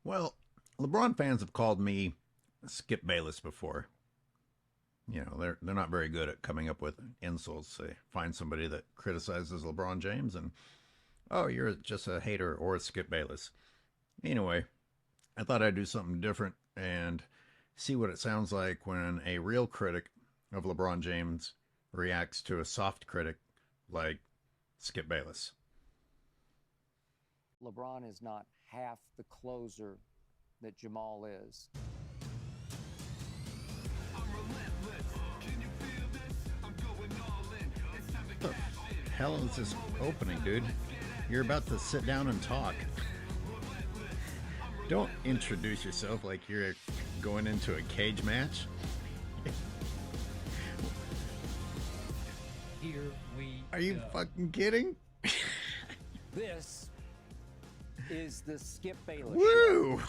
Well, LeBron fans have called me Skip Bayless before. You know, they're not very good at coming up with insults. They find somebody that criticizes LeBron James and, oh, you're just a hater or a Skip Bayless. Anyway, I thought I'd do something different and see what it sounds like when a real critic of LeBron James reacts to a soft critic like Skip Bayless. LeBron is not half the closer that Jamal is. What the hell is this opening, dude? You're about to sit down and talk. Don't introduce yourself like you're going into a cage match. Here we Are you go. fucking kidding? This is the Skip Bayless Woo! Show.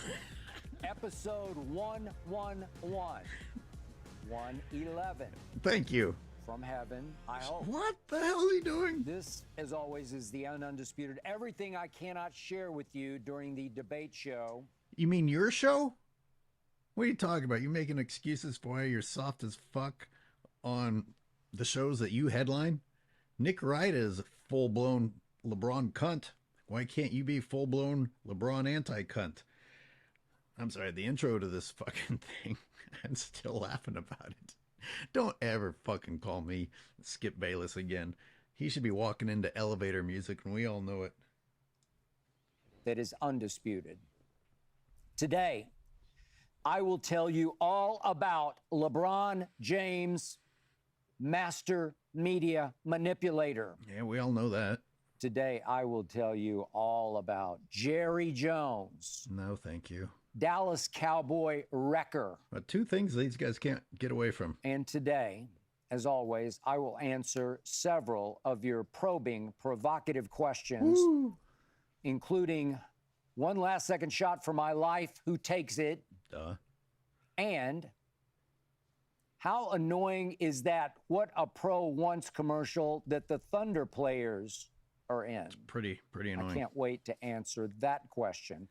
Episode 111. 111. Thank you. From heaven, I hope. What the hell are you doing? This, as always, is the undisputed. Everything I cannot share with you during the debate show. You mean your show? What are you talking about? You making excuses for why you're soft as fuck on the shows that you headline? Nick Wright is full-blown LeBron cunt. Why can't you be full-blown LeBron anti-cunt? I'm sorry, the intro to this fucking thing, I'm still laughing about it. Don't ever fucking call me Skip Bayless again. He should be walking into elevator music, and we all know it. That is undisputed. Today, I will tell you all about LeBron James, master media manipulator. Yeah, we all know that. Today, I will tell you all about Jerry Jones, No, thank you. Dallas Cowboy wrecker. But two things these guys can't get away from. And today, as always, I will answer several of your probing, provocative questions, Woo. including one last second shot for my life, who takes it? Duh. And how annoying is that What a Pro Wants commercial that the Thunder players are in? Pretty annoying. I can't wait to answer that question.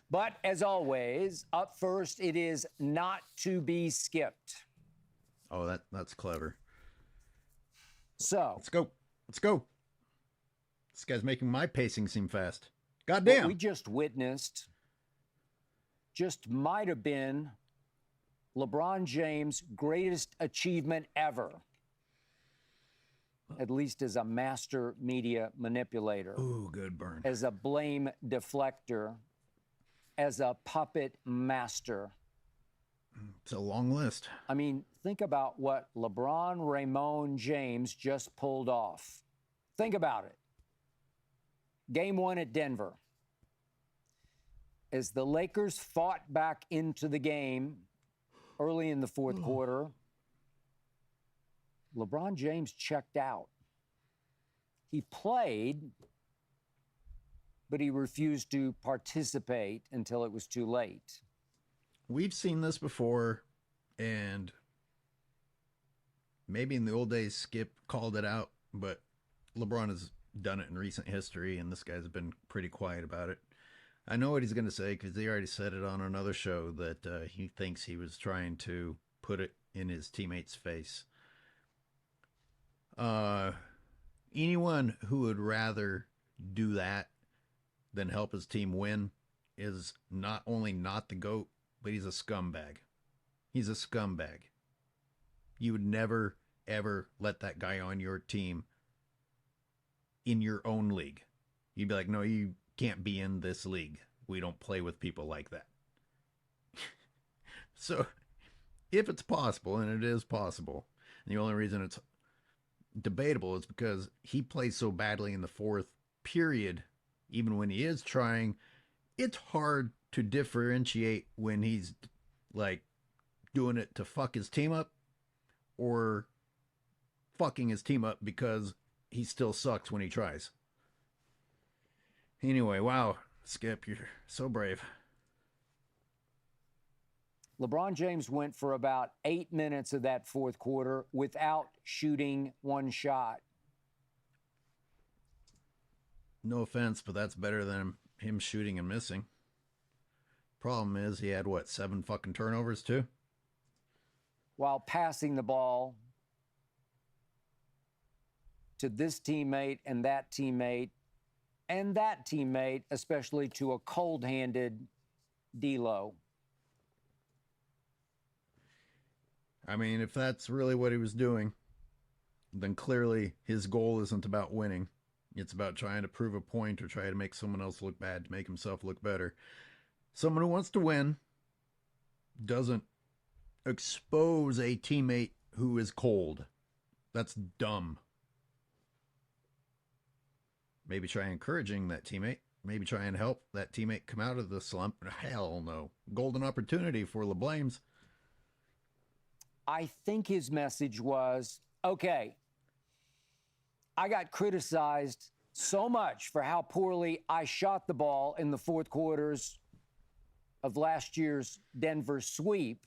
But as always, up first, it is not to be skipped. Oh, that's clever. So Let's go. Let's go. This guy's making my pacing seem fast. what Goddamn. we just witnessed just might have been LeBron James' greatest achievement ever, at least as a master media manipulator, Ooh, good burn. as a blame deflector, as a puppet master. It's a long list. I mean, think about what LeBron Ramon James just pulled off. Think about it. Game 1 at Denver. As the Lakers fought back into the game early in the fourth quarter, LeBron James checked out. He played, but he refused to participate until it was too late. We've seen this before, and maybe in the old days Skip called it out, but LeBron has done it in recent history, and this guy's been pretty quiet about it. I know what he's going to say because he already said it on another show that he thinks he was trying to put it in his teammate's face. Anyone who would rather do that than help his team win is not only not the GOAT, but he's a scumbag. He's a scumbag. You would never, ever let that guy on your team in your own league. You'd be like, no, you can't be in this league. We don't play with people like that. So, if it's possible, and it is possible, and the only reason it's debatable is because he plays so badly in the fourth period, even when he is trying, it's hard to differentiate when he's like doing it to fuck his team up or fucking his team up because he still sucks when he tries. Anyway, wow, Skip, you're so brave. LeBron James went for about 8 minutes of that fourth quarter without shooting one shot. No offense, but that's better than him shooting and missing. Problem is, he had what, 7 fucking turnovers too? while passing the ball to this teammate and that teammate and that teammate, especially to a cold-handed D'Lo. I mean, if that's really what he was doing, then clearly his goal isn't about winning. It's about trying to prove a point or try to make someone else look bad to make himself look better. Someone who wants to win doesn't expose a teammate who is cold. That's dumb. Maybe try encouraging that teammate. Maybe try and help that teammate come out of the slump. Hell no. Golden opportunity for LeBlames. I think his message was, okay, I got criticized so much for how poorly I shot the ball in the fourth quarters of last year's Denver sweep.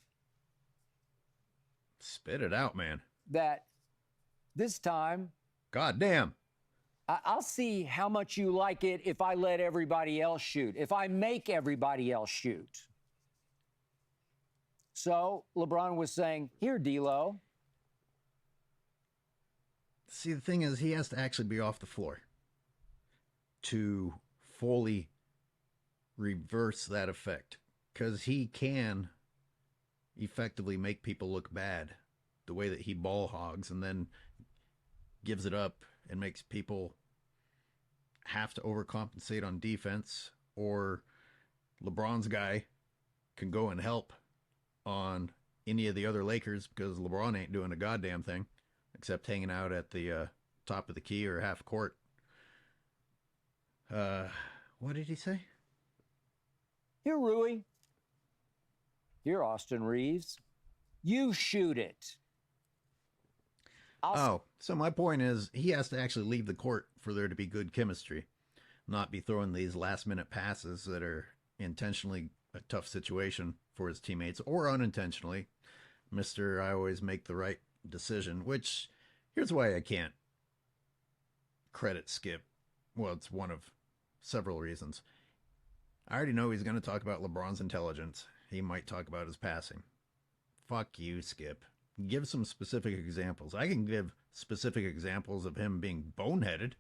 Spit it out, man. That this time, God damn. I'll see how much you like it if I let everybody else shoot, if I make everybody else shoot. So LeBron was saying, here, D'Lo. See, the thing is, he has to actually be off the floor to fully reverse that effect, because he can effectively make people look bad the way that he ball hogs and then gives it up and makes people have to overcompensate on defense, or LeBron's guy can go and help on any of the other Lakers because LeBron ain't doing a goddamn thing except hanging out at the top of the key or half court. What did he say? Here, Rui. Here, Austin Reeves. You shoot it. So my point is, he has to actually leave the court for there to be good chemistry, not be throwing these last-minute passes that are intentionally a tough situation for his teammates, or unintentionally. Mr. I always make the right decision, which, here's why I can't credit Skip. Well, it's one of several reasons. I already know he's going to talk about LeBron's intelligence. He might talk about his passing. Fuck you, Skip. Give some specific examples. I can give specific examples of him being boneheaded,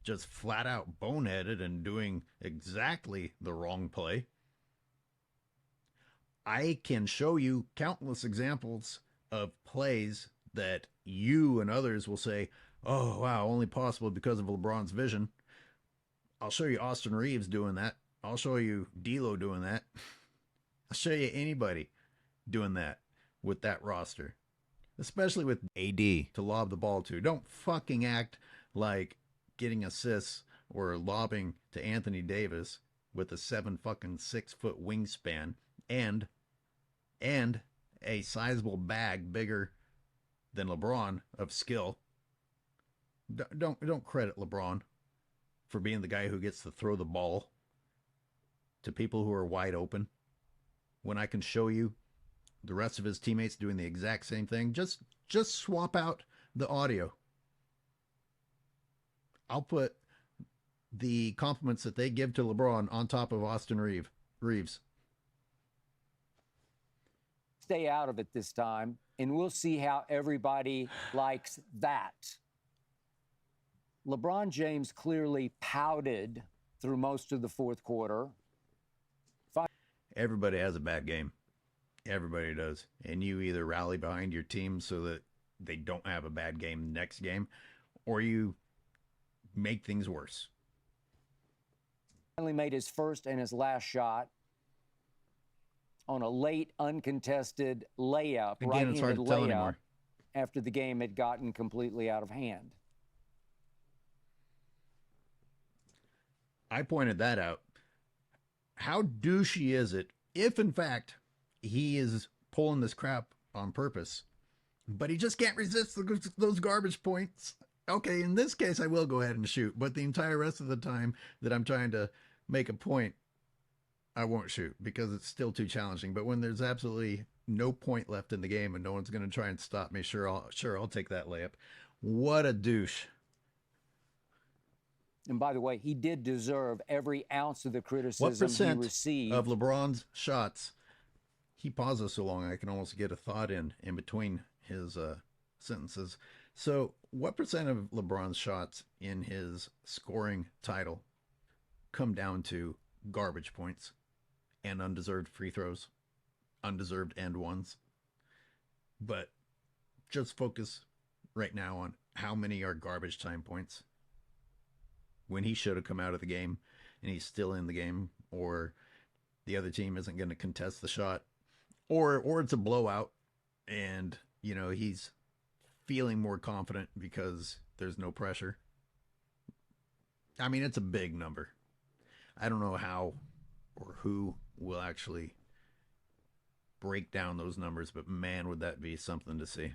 just flat out boneheaded and doing exactly the wrong play. I can show you countless examples of plays that you and others will say, oh, wow, only possible because of LeBron's vision. I'll show you Austin Reeves doing that. I'll show you D'Lo doing that. I'll show you anybody doing that with that roster, especially with AD to lob the ball to. Don't fucking act like getting assists or lobbing to Anthony Davis with a 6-foot wingspan and a sizable bag bigger than LeBron of skill. Don't credit LeBron for being the guy who gets to throw the ball to people who are wide open when I can show you the rest of his teammates doing the exact same thing. Just swap out the audio. I'll put the compliments that they give to LeBron on top of Austin Reeves. Stay out of it this time, and we'll see how everybody likes that. LeBron James clearly pouted through most of the fourth quarter. Everybody has a bad game. Everybody does. And you either rally behind your team so that they don't have a bad game next game, or you make things worse. Finally made his first and his last shot on a late uncontested layup, Again, it's hard to tell anymore. After the game had gotten completely out of hand. I pointed that out. How douchey is it if, in fact, he is pulling this crap on purpose, but he just can't resist those garbage points? Okay, in this case, I will go ahead and shoot, but the entire rest of the time that I'm trying to make a point, I won't shoot because it's still too challenging. But when there's absolutely no point left in the game and no one's going to try and stop me, sure, I'll take that layup. What a douche. And by the way, he did deserve every ounce of the What criticism he percent received. of LeBron's shots? He pauses so long I can almost get a thought in between his sentences. So, what percent of LeBron's shots in his scoring title come down to garbage points and undeserved free throws, undeserved end ones? But just focus right now on how many are garbage time points when he should have come out of the game and he's still in the game, or the other team isn't going to contest the shot, or it's a blowout and he's feeling more confident because there's no pressure. I mean, it's a big number. I don't know how or who will actually break down those numbers, but man, would that be something to see.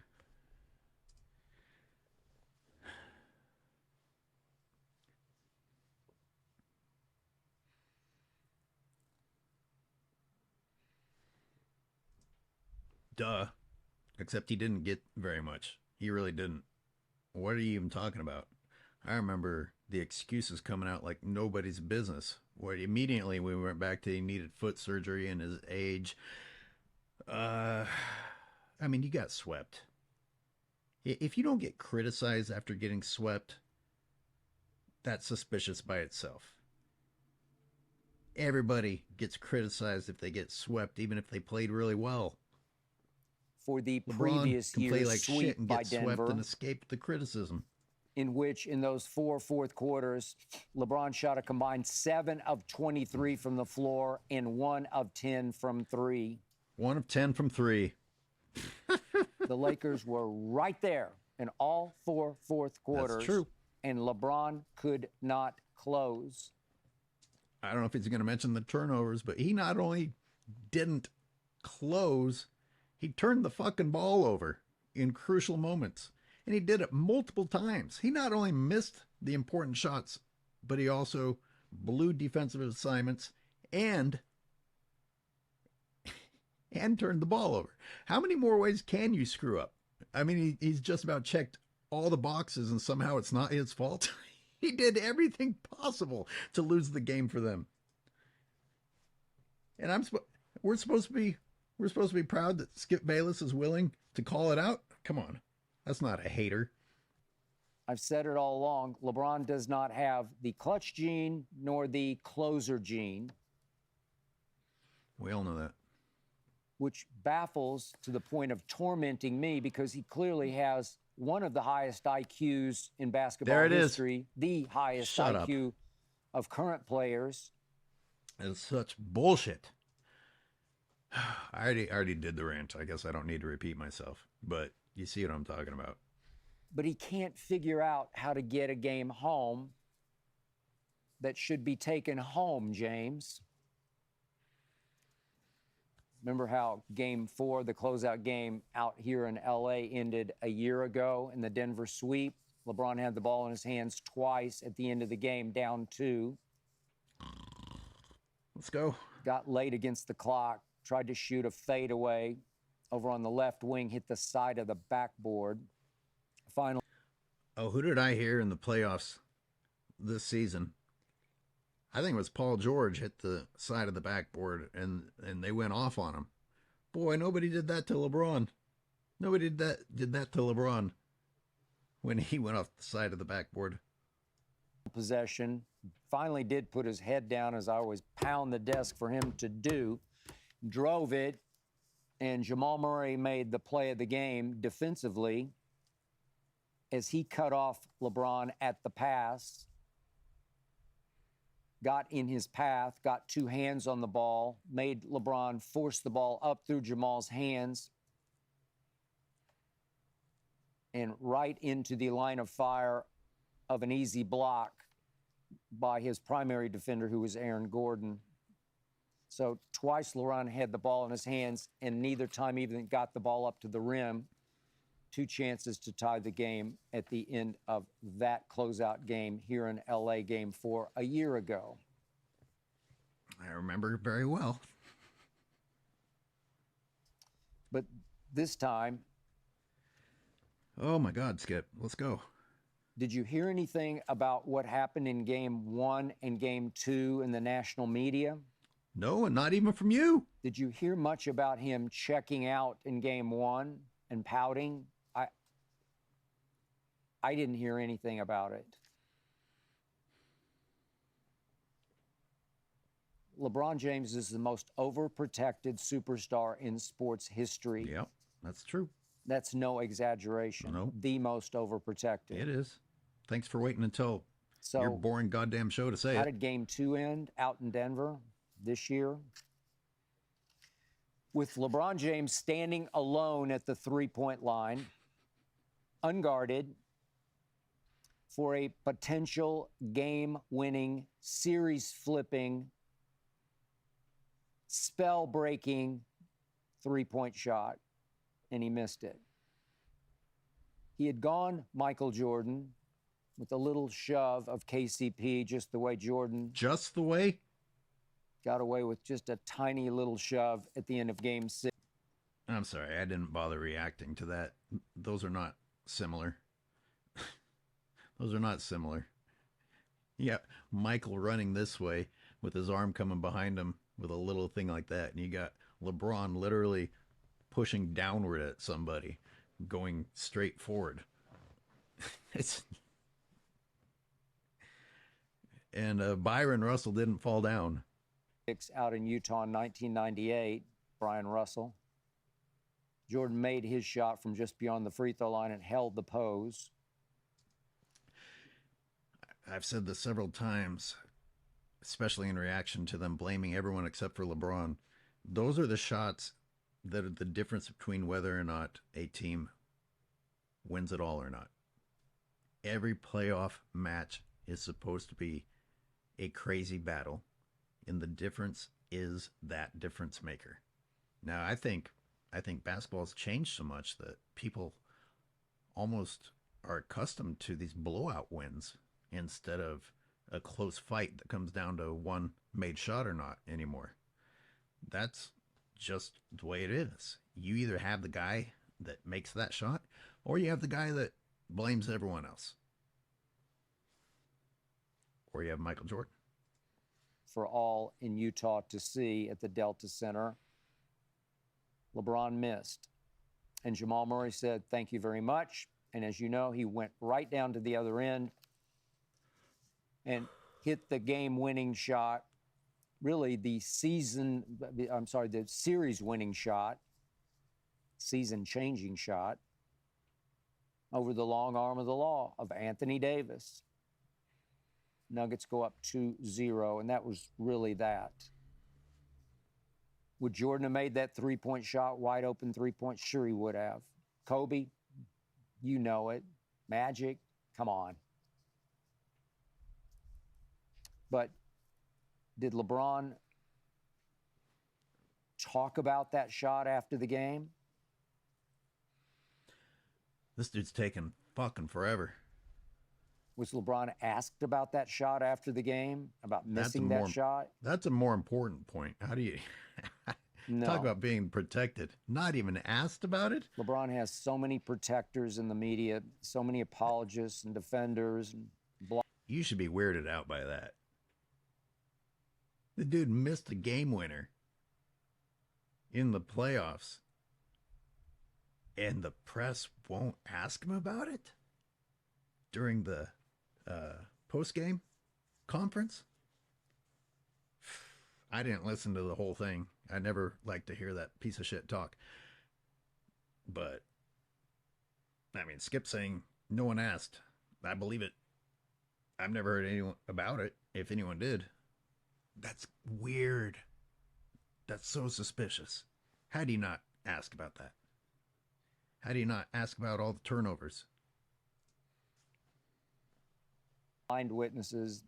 Duh. Except he didn't get very much. He really didn't. What are you even talking about? I remember the excuses coming out like nobody's business. Where immediately we went back to he needed foot surgery and his age. I mean, you got swept. If you don't get criticized after getting swept, that's suspicious by itself. Everybody gets criticized if they get swept, even if they played really well. For the LeBron previous can play year's like sweep shit and by get swept Denver, and escape the criticism. in which in those 4 fourth quarters, LeBron shot a combined 7 of 23 from the floor and 1 of 10 from 3. 1 of 10 from 3. The Lakers were right there in all 4 fourth quarters. That's true. And LeBron could not close. I don't know if he's going to mention the turnovers, but he not only didn't close, he turned the fucking ball over in crucial moments. And he did it multiple times. He not only missed the important shots, but he also blew defensive assignments and turned the ball over. How many more ways can you screw up? I mean, he's just about checked all the boxes and somehow it's not his fault. He did everything possible to lose the game for them. And we're supposed to be proud that Skip Bayless is willing to call it out. Come on. That's not a hater. I've said it all along. LeBron does not have the clutch gene nor the closer gene. We all know that. Which baffles to the point of tormenting me because he clearly has one of the highest IQs in basketball history, the highest Shut IQ up. of current players. It's such bullshit. I already did the rant. I guess I don't need to repeat myself, but you see what I'm talking about. But he can't figure out how to get a game home that should be taken home, James. Remember how Game 4, the closeout game out here in LA, ended a year ago in the Denver sweep? LeBron had the ball in his hands twice at the end of the game, down 2. Let's go. Got late against the clock, tried to shoot a fadeaway over on the left wing, hit the side of the backboard. Finally. Oh, who did I hear in the playoffs this season? I think it was Paul George hit the side of the backboard and they went off on him. Boy, nobody did that to LeBron. Nobody did that to LeBron when he went off the side of the backboard. Possession. Finally did put his head down, as I always pound the desk for him to do. Drove it, and Jamal Murray made the play of the game defensively as he cut off LeBron at the pass. Got in his path, got 2 hands on the ball, made LeBron force the ball up through Jamal's hands and right into the line of fire of an easy block by his primary defender, who was Aaron Gordon. So twice LeBron had the ball in his hands, and neither time even got the ball up to the rim. 2 chances to tie the game at the end of that closeout game here in LA, Game 4 a year ago. I remember very well. But this time... Oh my God, Skip. Let's go. Did you hear anything about what happened in game 1 and game 2 in the national media? No, and not even from you. Did you hear much about him checking out in game 1 and pouting? I didn't hear anything about it. LeBron James is the most overprotected superstar in sports history. Yep, that's true. That's no exaggeration. Nope. The most overprotected. It is. Thanks for waiting until your boring goddamn show to say how it. did game 2 end out in Denver this year? With LeBron James standing alone at the three-point line, unguarded, for a potential game-winning, series-flipping, spell-breaking three-point shot, and he missed it. He had gone Michael Jordan with a little shove of KCP, just the way Jordan Just the way? got away with just a tiny little shove at the end of game 6. I'm sorry, I didn't bother reacting to that. Those are not similar. Those are not similar. Yeah, Michael running this way with his arm coming behind him with a little thing like that. And you got LeBron literally pushing downward at somebody, going straight forward. And Byron Russell didn't fall down. Out in Utah in 1998, Brian Russell. Jordan made his shot from just beyond the free throw line and held the pose. I've said this several times, especially in reaction to them blaming everyone except for LeBron. Those are the shots that are the difference between whether or not a team wins it all or not. Every playoff match is supposed to be a crazy battle, and the difference is that difference maker. Now, I think basketball's changed so much that people almost are accustomed to these blowout wins instead of a close fight that comes down to one made shot or not anymore. That's just the way it is. You either have the guy that makes that shot or you have the guy that blames everyone else. Or you have Michael Jordan. For all in Utah to see at the Delta Center, LeBron missed. And Jamal Murray said, "Thank you very much." And as you know, he went right down to the other end and hit the game-winning shot, really the series-winning shot, season-changing shot, over the long arm of the law of Anthony Davis. Nuggets go up 2-0, and that was really that. Would Jordan have made that three-point shot, wide open three-point? Sure he would have. Kobe, you know it. Magic, come on. But did LeBron talk about that shot after the game? This dude's taking fucking forever. Was LeBron asked about that shot after the game? About missing that shot? That's a more important point. How do you talk about being protected? Not even asked about it? LeBron has so many protectors in the media, so many apologists and defenders. You should be weirded out by that. The dude missed a game winner in the playoffs, and the press won't ask him about it during the post-game conference. I didn't listen to the whole thing. I never like to hear that piece of shit talk. But, I mean, Skip saying no one asked. I believe it. I've never heard anyone about it, if anyone did. That's weird. That's so suspicious. How do you not ask about that? How do you not ask about all the turnovers? Blind witnesses,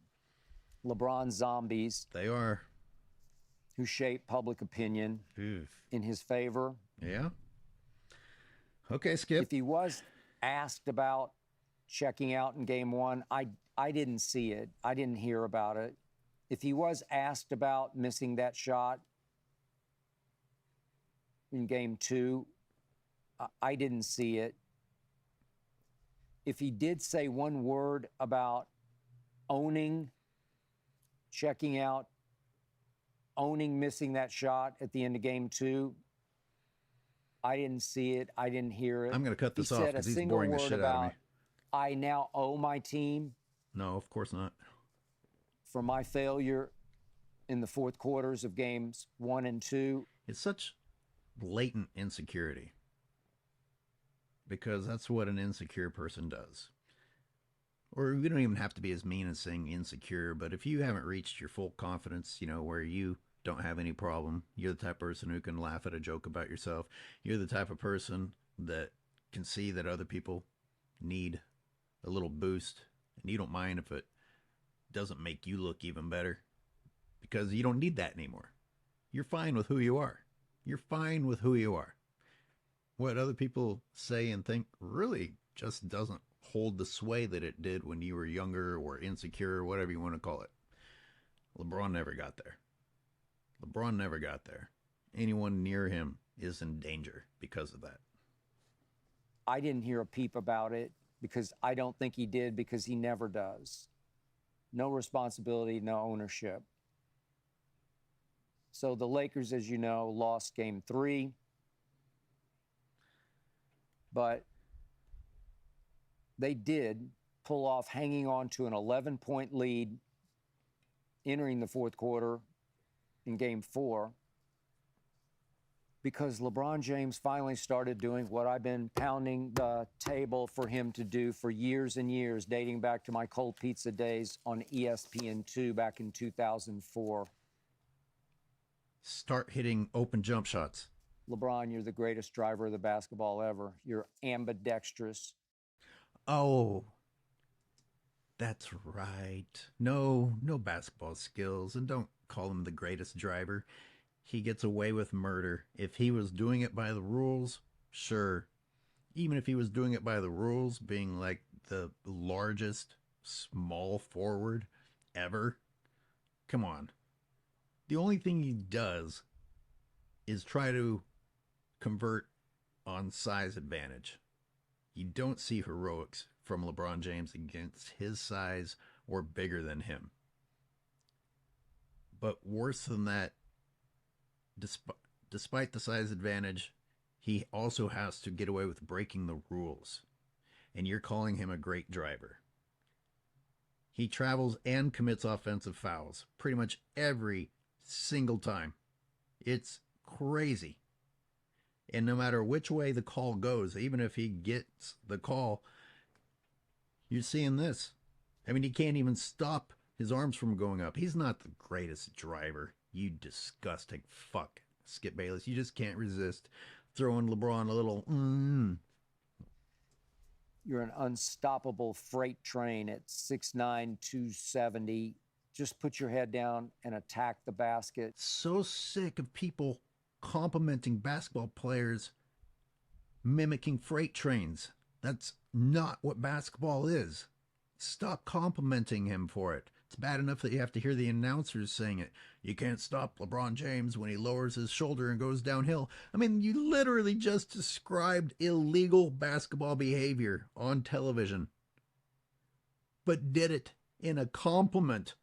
LeBron zombies. They are. Who shape public opinion in his favor. Yeah. Okay, Skip. If he was asked about checking out in game 1, I didn't see it. I didn't hear about it. If he was asked about missing that shot in game 2, I didn't see it. if he did say one word about owning, checking out, owning missing that shot at the end of game 2, I didn't see it. I didn't hear it. I'm going to cut He this off said a because he's single boring the word shit out of me. about, I now owe my team No, of course not. for my failure in the fourth quarters of games 1 and 2. It's such blatant insecurity, because that's what an insecure person does. Or we don't even have to be as mean as saying insecure, but if you haven't reached your full confidence, where you don't have any problem, you're the type of person who can laugh at a joke about yourself, you're the type of person that can see that other people need a little boost, and you don't mind if it doesn't make you look even better, because you don't need that anymore. You're fine with who you are. You're fine with who you are. What other people say and think really just doesn't hold the sway that it did when you were younger or insecure, or whatever you want to call it. LeBron never got there. LeBron never got there. Anyone near him is in danger because of that. I didn't hear a peep about it because I don't think he did, because he never does. No responsibility, no ownership. So the Lakers, as you know, lost game 3. But they did pull off hanging on to an 11-point lead entering the fourth quarter in game 4, because LeBron James finally started doing what I've been pounding the table for him to do for years and years, dating back to my cold pizza days on ESPN2 back in 2004. Start hitting open jump shots. LeBron, you're the greatest driver of the basketball ever. You're ambidextrous. Oh, that's right. No basketball skills, and don't call him the greatest driver. He gets away with murder. If he was doing it by the rules, sure. Even if he was doing it by the rules, being like the largest small forward ever, come on. The only thing he does is try to convert on size advantage. You don't see heroics from LeBron James against his size or bigger than him. But worse than that, despite the size advantage, he also has to get away with breaking the rules. And you're calling him a great driver. He travels and commits offensive fouls pretty much every single time. It's crazy. And no matter which way the call goes, even if he gets the call, you're seeing this. I mean, he can't even stop his arms from going up. He's not the greatest driver. You disgusting fuck, Skip Bayless. You just can't resist throwing LeBron a little You're an unstoppable freight train at 6'9", 270. Just put your head down and attack the basket. So sick of people complimenting basketball players mimicking freight trains. That's not what basketball is. Stop complimenting him for it. It's bad enough that you have to hear the announcers saying it. You can't stop LeBron James when he lowers his shoulder and goes downhill. I mean, you literally just described illegal basketball behavior on television, but did it in a compliment.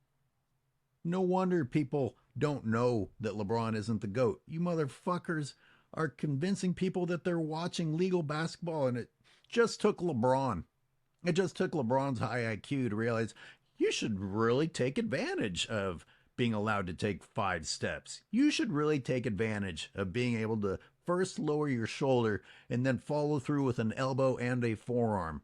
No wonder people don't know that LeBron isn't the GOAT. You motherfuckers are convincing people that they're watching legal basketball, and it just took LeBron. It just took LeBron's high IQ to realize you should really take advantage of being allowed to take 5 steps. You should really take advantage of being able to first lower your shoulder and then follow through with an elbow and a forearm.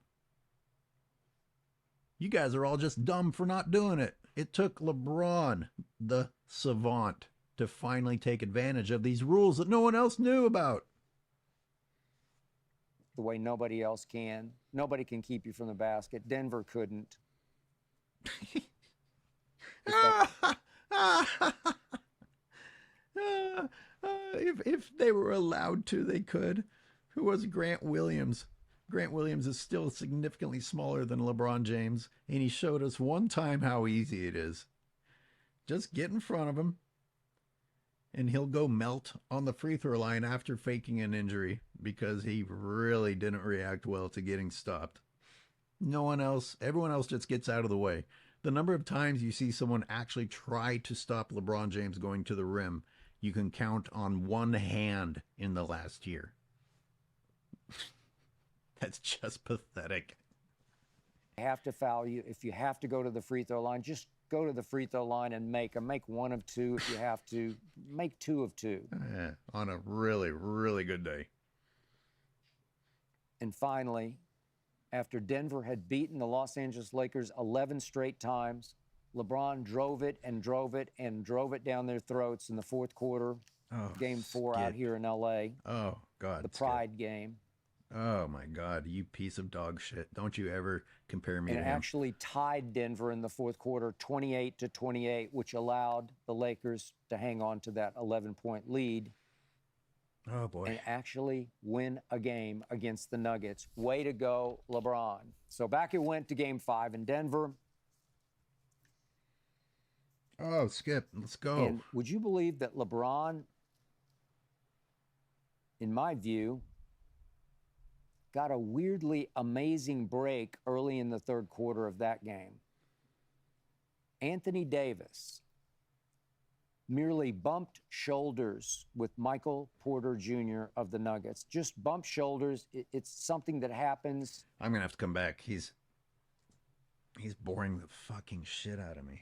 You guys are all just dumb for not doing it. It took LeBron, the savant, to finally take advantage of these rules that no one else knew about. The way nobody else can. Nobody can keep you from the basket. Denver couldn't. If they were allowed to, they could. Who was Grant Williams? Grant Williams is still significantly smaller than LeBron James, and he showed us one time how easy it is. Just get in front of him, and he'll go melt on the free throw line after faking an injury because he really didn't react well to getting stopped. No one else, everyone else just gets out of the way. The number of times you see someone actually try to stop LeBron James going to the rim, you can count on one hand in the last year. That's just pathetic. Have to foul you. If you have to go to the free throw line, just go to the free throw line and make them. Make one of two if you have to. Make two of two. On a really, really good day. And finally, after Denver had beaten the Los Angeles Lakers 11 straight times, LeBron drove it and drove it and drove it down their throats in the fourth quarter, game 4 out here in LA. Oh, God. The Pride game. Oh, my God. You piece of dog shit. Don't you ever compare me and to him. Actually tied Denver in the fourth quarter 28-28, which allowed the Lakers to hang on to that 11-point lead. Oh, boy. And actually win a game against the Nuggets. Way to go, LeBron. So back it went to game 5 in Denver. Oh, Skip, let's go. And would you believe that LeBron, in my view, got a weirdly amazing break early in the third quarter of that game? Anthony Davis merely bumped shoulders with Michael Porter Jr. of the Nuggets. Just bumped shoulders. It's something that happens. I'm going to have to come back. He's boring the fucking shit out of me.